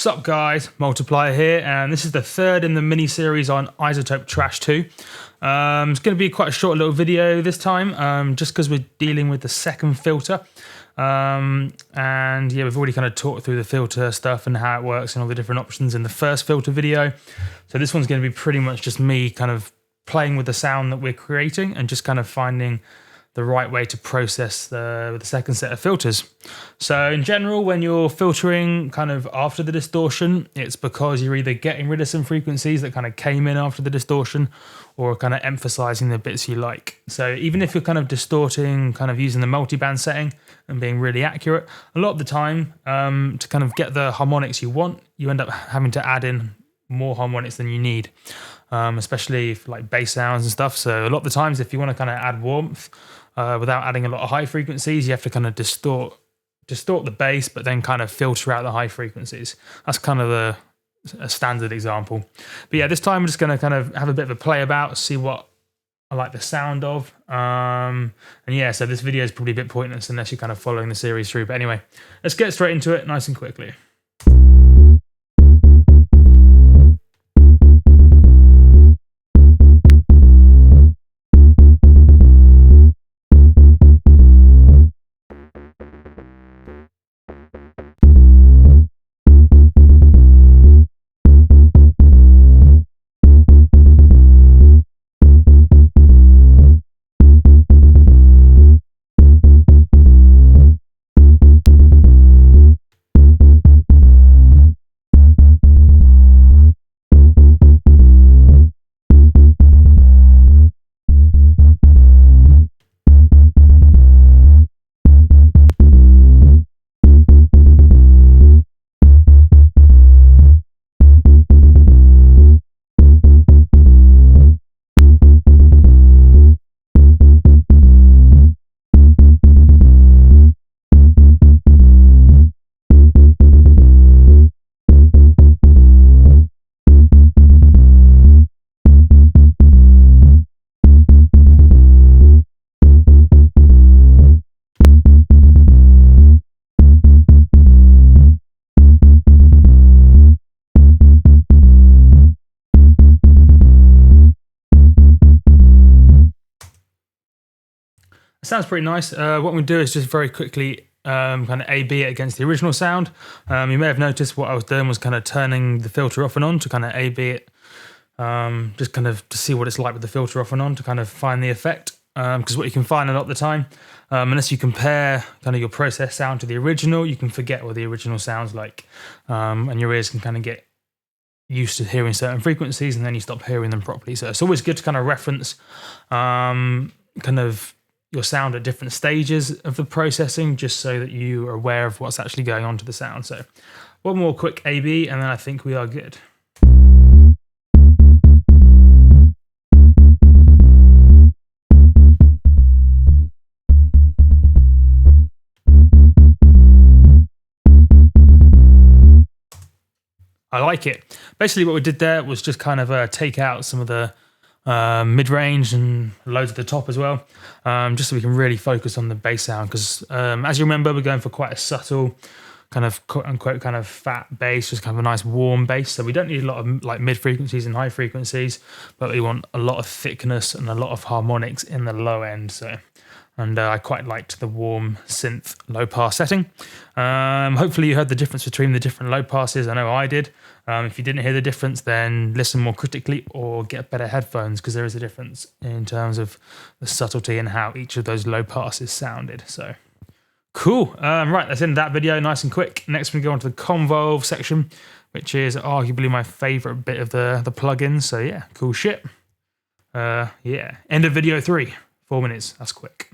Sup guys, Multiplier here, and this is the third in the mini-series on Isotope Trash 2. It's going to be quite a short little video this time, just because we're dealing with the second filter. And yeah, we've already kind of talked through the filter stuff and how it works and all the different options in the first filter video. So this one's going to be pretty much just me kind of playing with the sound that we're creating and just kind of finding the right way to process the second set of filters. So in general, when you're filtering kind of after the distortion, it's because you're either getting rid of some frequencies that kind of came in after the distortion or kind of emphasizing the bits you like. So even if you're kind of distorting, kind of using the multiband setting and being really accurate, a lot of the time to kind of get the harmonics you want, you end up having to add in more harmonics than you need. Especially if, like bass sounds and stuff. So a lot of the times if you want to kind of add warmth without adding a lot of high frequencies, you have to kind of distort the bass, but then kind of filter out the high frequencies. That's kind of a standard example. But yeah, this time I'm just going to kind of have a bit of a play about, see what I like the sound of. And yeah, so this video is probably a bit pointless unless you're kind of following the series through. But anyway, let's get straight into it nice and quickly. Sounds pretty nice. What we do is just very quickly kind of A/B it against the original sound. You may have noticed what I was doing was kind of turning the filter off and on to kind of A/B it, just kind of to see what it's like with the filter off and on to kind of find the effect. Because what you can find a lot of the time, unless you compare kind of your process sound to the original, you can forget what the original sounds like, and your ears can kind of get used to hearing certain frequencies and then you stop hearing them properly. So it's always good to kind of reference kind of your sound at different stages of the processing, just so that you are aware of what's actually going on to the sound. So one more quick A/B and then I think we are good. I like it. Basically what we did there was just kind of take out some of the mid-range and loads at the top as well, just so we can really focus on the bass sound, because as you remember, we're going for quite a subtle kind of quote-unquote kind of fat bass, just kind of a nice warm bass. So we don't need a lot of like mid-frequencies and high frequencies, but we want a lot of thickness and a lot of harmonics in the low end. So and I quite liked the warm synth low pass setting. Hopefully you heard the difference between the different low passes. I know I did. If you didn't hear the difference, then listen more critically or get better headphones, because there is a difference in terms of the subtlety and how each of those low passes sounded. So cool. Right, that's the end of that video, nice and quick. Next we go on to the convolve section, which is arguably my favorite bit of the plugins. So yeah, cool shit. Yeah, end of video 3, 4 minutes, that's quick.